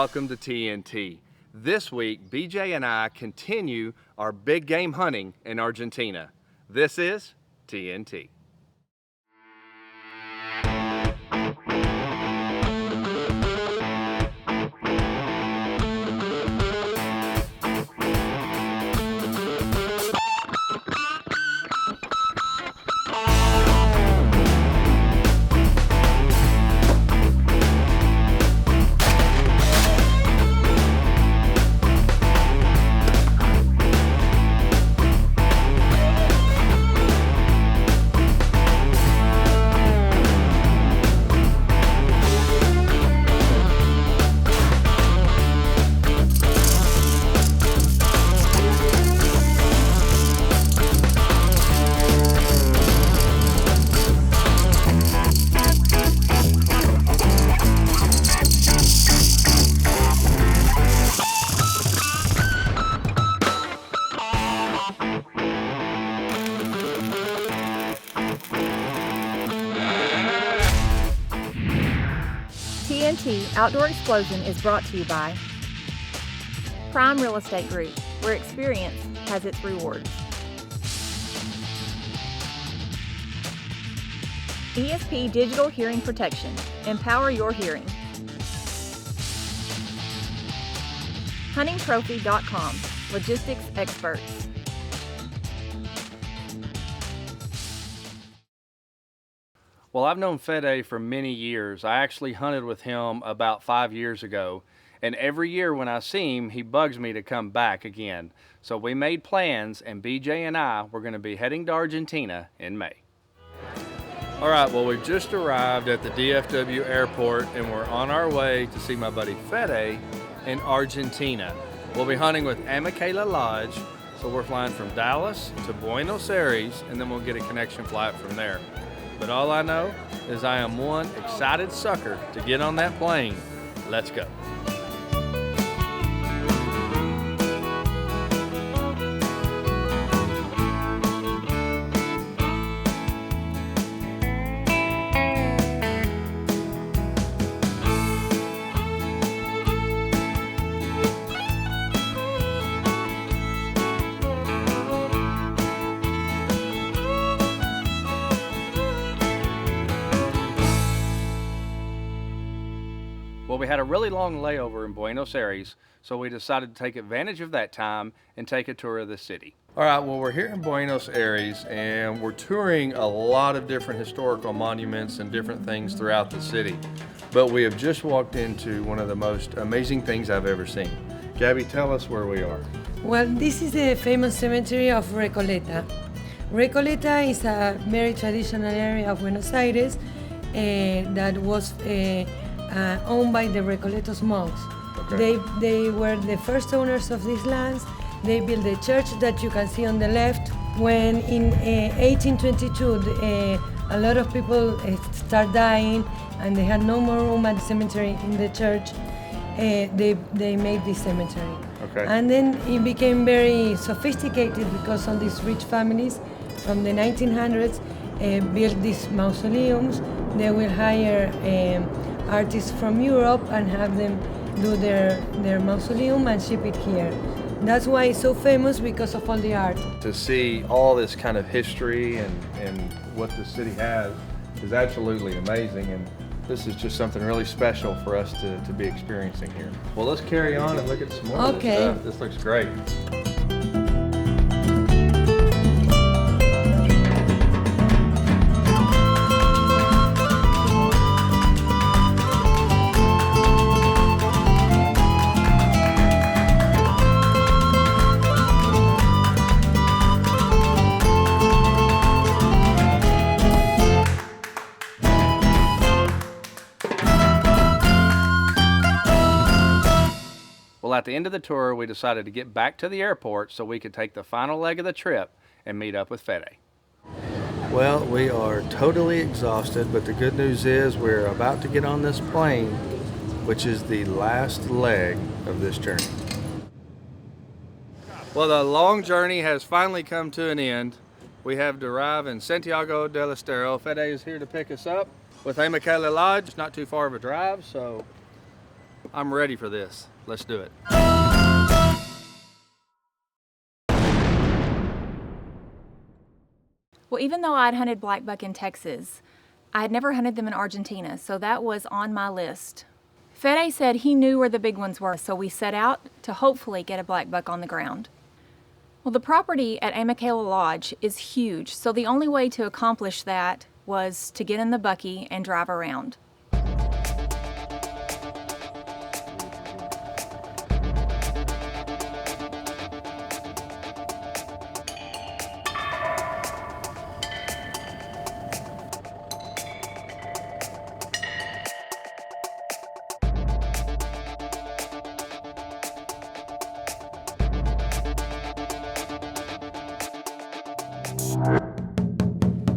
welcome to TNT. This week, BJ and I continue our big game hunting in Argentina. This is TNT. TNT Outdoor Explosion is brought to you by Prime Real Estate Group, where experience has its rewards. ESP Digital Hearing Protection. Empower your hearing. HuntingTrophy.com. Logistics experts. Well, I've known Fede for many years. I actually hunted with him about 5 years ago, and every year when I see him, he bugs me to come back again. So we made plans, and BJ and I were going to be heading to Argentina in May. All right, well, we've just arrived at the DFW airport, and we're on our way to see my buddy Fede in Argentina. We'll be hunting with Michaela Lodge, so we're flying from Dallas to Buenos Aires, and then we'll get a connection flight from there. But all I know is I am one excited sucker to get on that plane. Let's go. Well, we had a really long layover in Buenos Aires, so we decided to take advantage of that time and take a tour of the city. All right, well, we're here in Buenos Aires, and we're touring a lot of different historical monuments and different things throughout the city. But we have just walked into one of the most amazing things I've ever seen. Gabby, tell us where we are. Well, this is the famous cemetery of Recoleta. Recoleta is a very traditional area of Buenos Aires that was owned by the Recoletos monks. Okay. They were the first owners of these lands. They built the church that you can see on the left. When in 1822 a lot of people start dying and they had no more room at the cemetery in the church, they made this cemetery. Okay. And then it became very sophisticated because all these rich families from the 1900s built these mausoleums. They will hire artists from Europe and have them do their mausoleum and ship it here. That's why it's so famous, because of all the art. To see all this kind of history and what the city has is absolutely amazing, and this is just something really special for us to be experiencing here. Well, let's carry on and look at some more of this stuff. This looks great. Well, at the end of the tour, we decided to get back to the airport so we could take the final leg of the trip and meet up with Fede. Well, we are totally exhausted, but the good news is we're about to get on this plane, which is the last leg of this journey. Well, the long journey has finally come to an end. We have arrived in Santiago del Estero. Fede is here to pick us up with Michaela Lodge. It's not too far of a drive, so I'm ready for this. Let's do it. Well, even though I'd hunted blackbuck in Texas, I had never hunted them in Argentina, so that was on my list. Fede said he knew where the big ones were, so we set out to hopefully get a blackbuck on the ground. Well, the property at Michaela Lodge is huge, so the only way to accomplish that was to get in the bucky and drive around.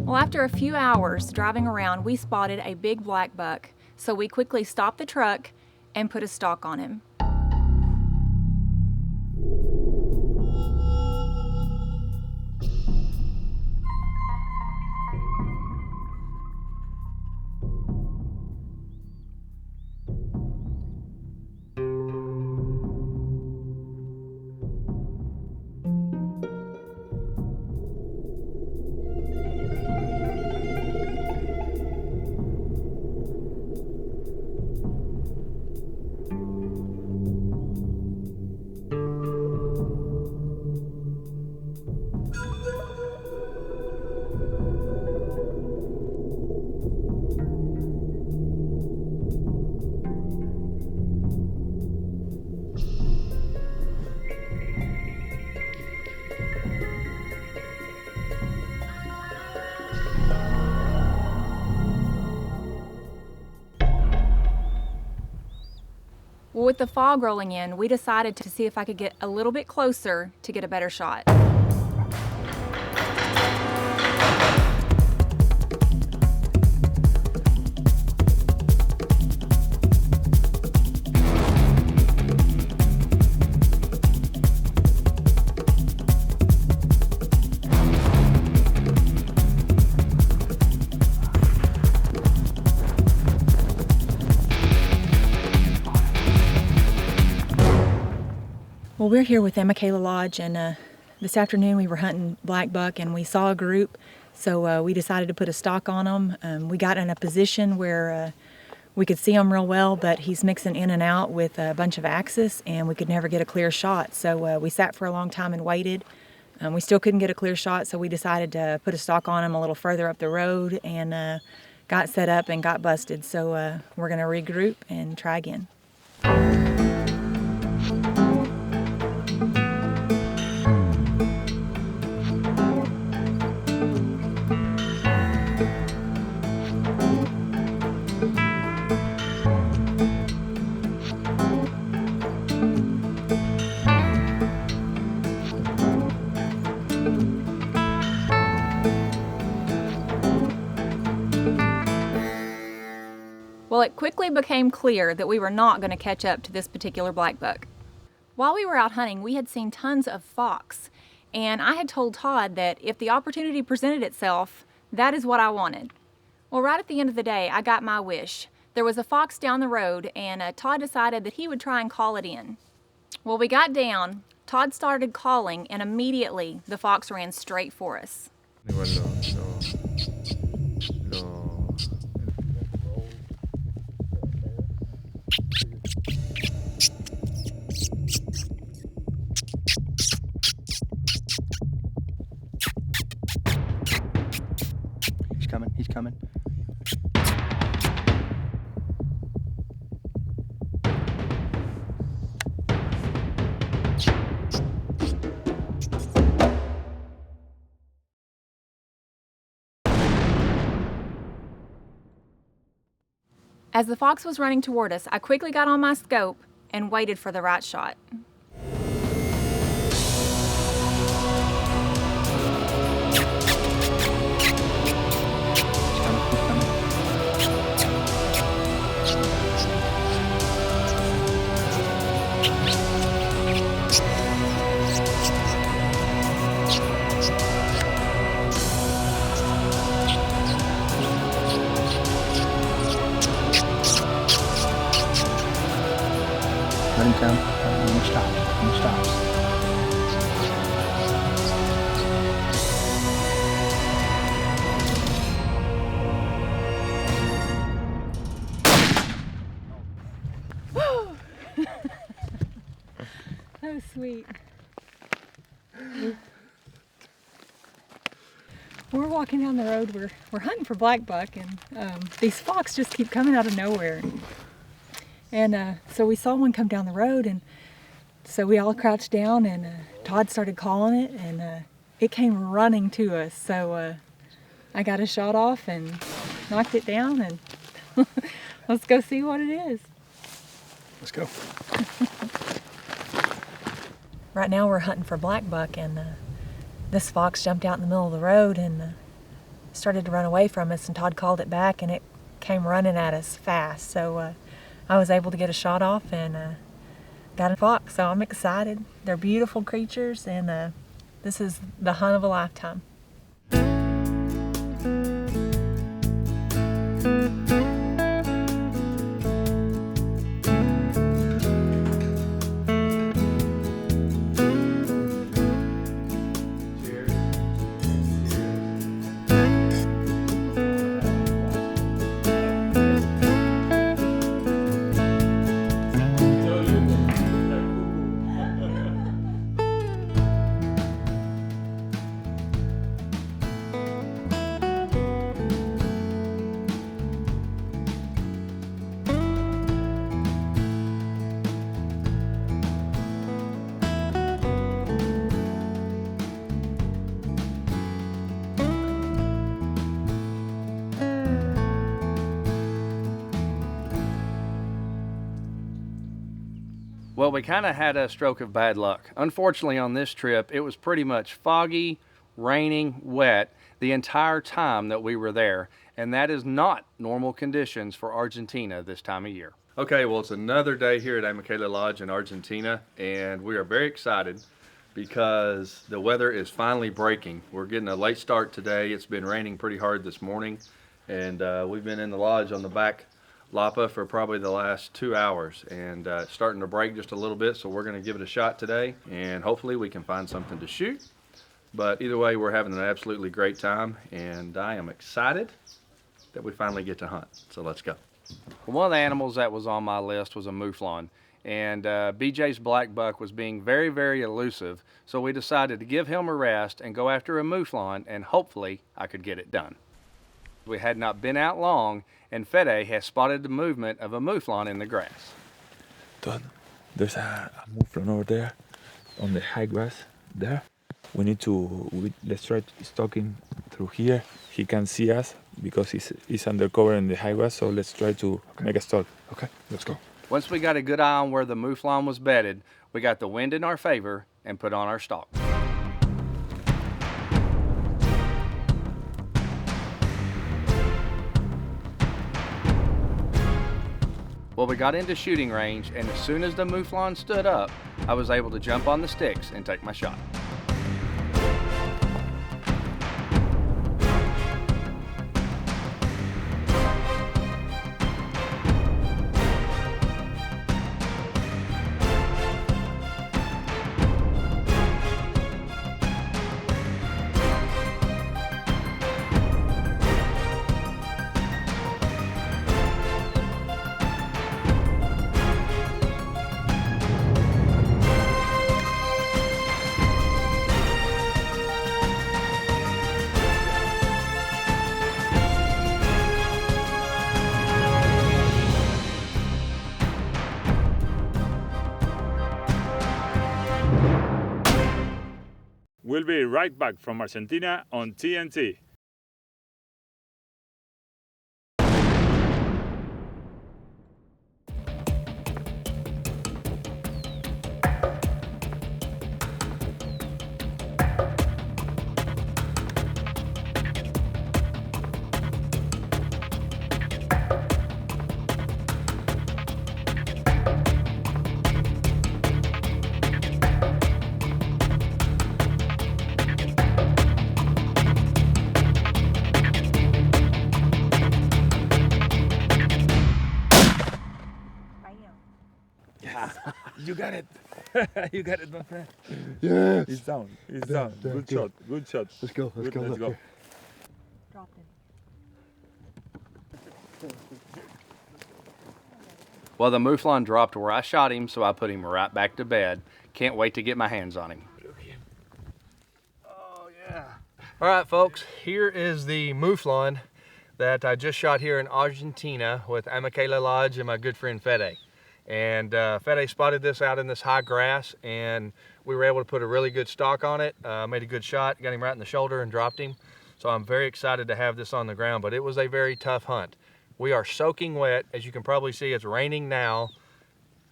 Well, after a few hours driving around, we spotted a big black buck, so we quickly stopped the truck and put a stalk on him. Well, with the fog rolling in, we decided to see if I could get a little bit closer to get a better shot. Well, we're here with Michaela Lodge, and this afternoon we were hunting black buck and we saw a group, so we decided to put a stalk on them. We got in a position where we could see him real well, but he's mixing in and out with a bunch of axis and we could never get a clear shot. So we sat for a long time and waited. We still couldn't get a clear shot, so we decided to put a stalk on him a little further up the road and got set up and got busted. So we're going to regroup and try again. Well, it quickly became clear that we were not going to catch up to this particular black buck. While we were out hunting, we had seen tons of fox, and I had told Todd that if the opportunity presented itself, that is what I wanted. Well, right at the end of the day, I got my wish. There was a fox down the road, and Todd decided that he would try and call it in. Well, we got down, Todd started calling, and immediately the fox ran straight for us. He's coming. As the fox was running toward us, I quickly got on my scope and waited for the right shot. How much time? How much time? So sweet. We're walking down the road. We're hunting for black buck, and these fox just keep coming out of nowhere. And so we saw one come down the road, and so we all crouched down, and Todd started calling it, and it came running to us. So I got a shot off and knocked it down, and let's go see what it is. Let's go. Right now we're hunting for black buck, and this fox jumped out in the middle of the road and started to run away from us, and Todd called it back, and it came running at us fast. So I was able to get a shot off and got a fox, so I'm excited. They're beautiful creatures, and this is the hunt of a lifetime. Well, we kind of had a stroke of bad luck. Unfortunately, on this trip, it was pretty much foggy, raining, wet the entire time that we were there, and that is not normal conditions for Argentina this time of year. Okay, well, it's another day here at Michaela Lodge in Argentina, and we are very excited because the weather is finally breaking. We're getting a late start today. It's been raining pretty hard this morning, and we've been in the lodge on the back Lapa for probably the last 2 hours, and it's starting to break just a little bit, so we're going to give it a shot today, and hopefully we can find something to shoot. But either way, we're having an absolutely great time, and I am excited that we finally get to hunt. So let's go. One of the animals that was on my list was a mouflon, and BJ's black buck was being very, very elusive, so we decided to give him a rest and go after a mouflon, and hopefully I could get it done. We had not been out long, and Fede has spotted the movement of a mouflon in the grass. Todd, there's a mouflon over there on the high grass there. Let's try stalking through here. He can see us because he's undercover in the high grass, so let's try to make a stalk. Okay, let's go. Once we got a good eye on where the mouflon was bedded, we got the wind in our favor and put on our stalk. Well, we got into shooting range, and as soon as the mouflon stood up, I was able to jump on the sticks and take my shot. We'll be right back from Argentina on TNT. You got it. You got it, my friend. Yes. He's down. He's Down, down. down, Good good. shot. Good shot. Let's go. Let's Good, go. let's go. Dropped him. Well, the mouflon dropped where I shot him, so I put him right back to bed. Can't wait to get my hands on him. Oh, yeah. All right, folks, here is the mouflon that I just shot here in Argentina with Michaela Lodge and my good friend Fede. And Fede spotted this out in this high grass, and we were able to put a really good stock on it. Made a good shot, got him right in the shoulder and dropped him. So I'm very excited to have this on the ground, but it was a very tough hunt. We are soaking wet. As you can probably see, it's raining now.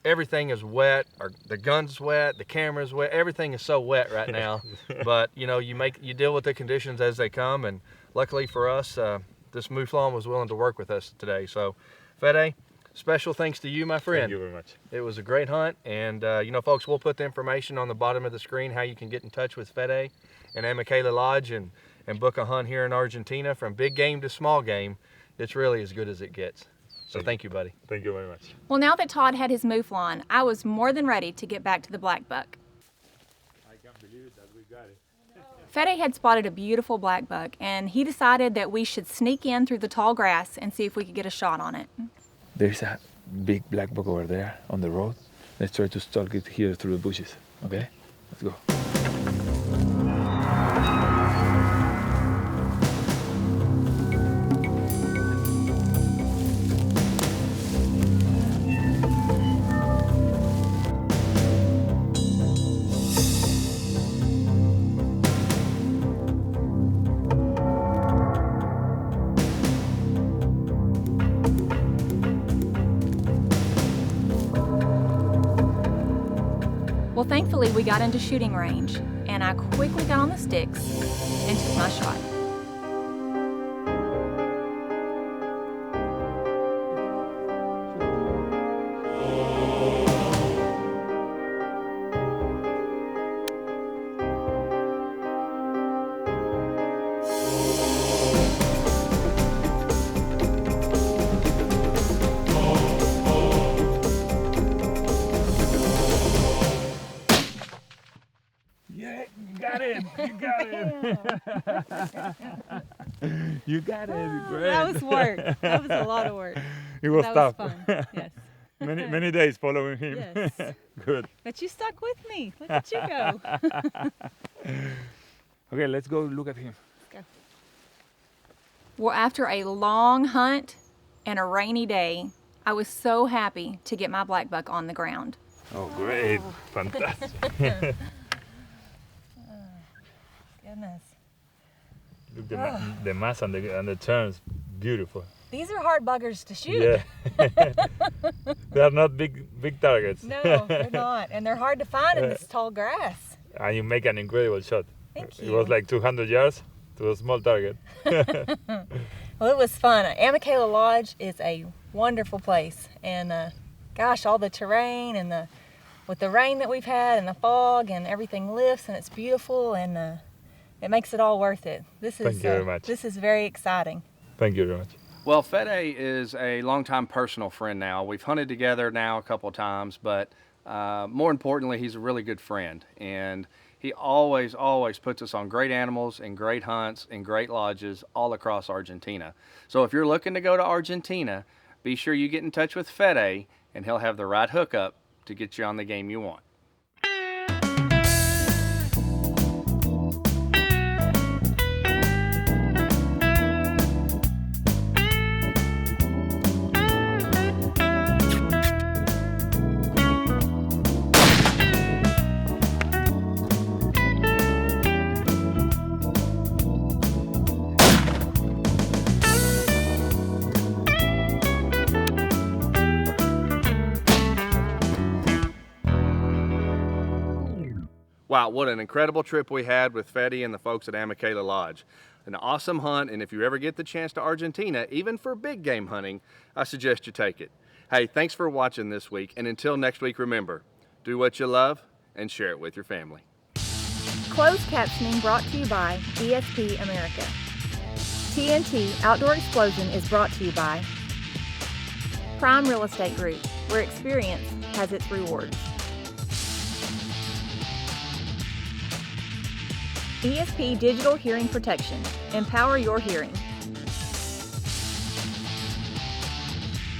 Everything is wet, the gun's wet, the camera's wet, everything is so wet right now. But you know, you deal with the conditions as they come, and luckily for us, this mouflon was willing to work with us today. So, Fede, special thanks to you, my friend. Thank you very much. It was a great hunt, and you know, folks, we'll put the information on the bottom of the screen how you can get in touch with Fede and Michaela Lodge and book a hunt here in Argentina. From big game to small game, it's really as good as it gets. So thank you, buddy. Thank you very much. Well, now that Todd had his mouflon, I was more than ready to get back to the black buck. I can't believe it that we got it. Fede had spotted a beautiful black buck, and he decided that we should sneak in through the tall grass and see if we could get a shot on it. There's a big black buck over there on the road. Let's try to stalk it here through the bushes. Okay? Let's go. Well, thankfully, we got into shooting range, and I quickly got on the sticks and took my shot. Yeah, you got it. You got it. You got it. Great. That was work. That was a lot of work. It was That tough. was fun. Yes. many days following him. Yes. Good. But you stuck with me. Look at you go. Okay, let's go look at him. Well, after a long hunt and a rainy day, I was so happy to get my black buck on the ground. Oh, great. Fantastic. Goodness. Look, the mass and the turns, beautiful. These are hard buggers to shoot. Yeah. They are not big targets. No, they're not. And they're hard to find in this tall grass. And you make an incredible shot. Thank It you. was like 200 yards to a small target. Well, it was fun. Michaela Lodge is a wonderful place. And gosh, all the terrain and with the rain that we've had and the fog and everything lifts and it's beautiful and it makes it all worth it. This is Thank you very much. This is very exciting. Thank you very much. Well, Fede is a longtime personal friend now. We've hunted together now a couple of times, but more importantly, he's a really good friend. And he always puts us on great animals and great hunts and great lodges all across Argentina. So if you're looking to go to Argentina, be sure you get in touch with Fede and he'll have the right hookup to get you on the game you want. Wow, what an incredible trip we had with Fede and the folks at Michaela Lodge. An awesome hunt, and if you ever get the chance to Argentina, even for big game hunting, I suggest you take it. Hey, thanks for watching this week, and until next week, remember, do what you love and share it with your family. Closed captioning brought to you by ESP America. TNT Outdoor Explosion is brought to you by Prime Real Estate Group, where experience has its rewards. ESP Digital Hearing Protection. Empower your hearing.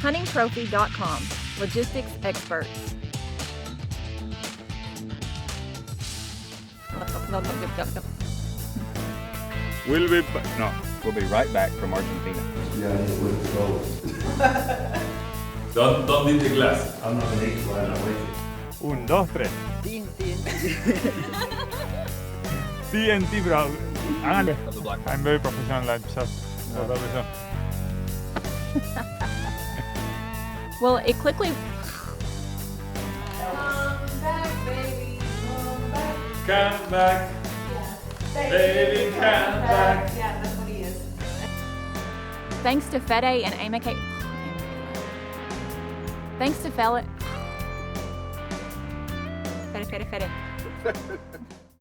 HuntingTrophy.com. Logistics experts. We'll be no. We'll be right back from Argentina. Don't eat the glass. I'm not gonna eat while I'm waiting. 1, 2, 3. TNT, bro. Háganle. I'm very professional like that. Well, it quickly. Come back. Baby, come back. Yeah, that's what he is. Thanks to Fede and Amaka. Thanks to Fede.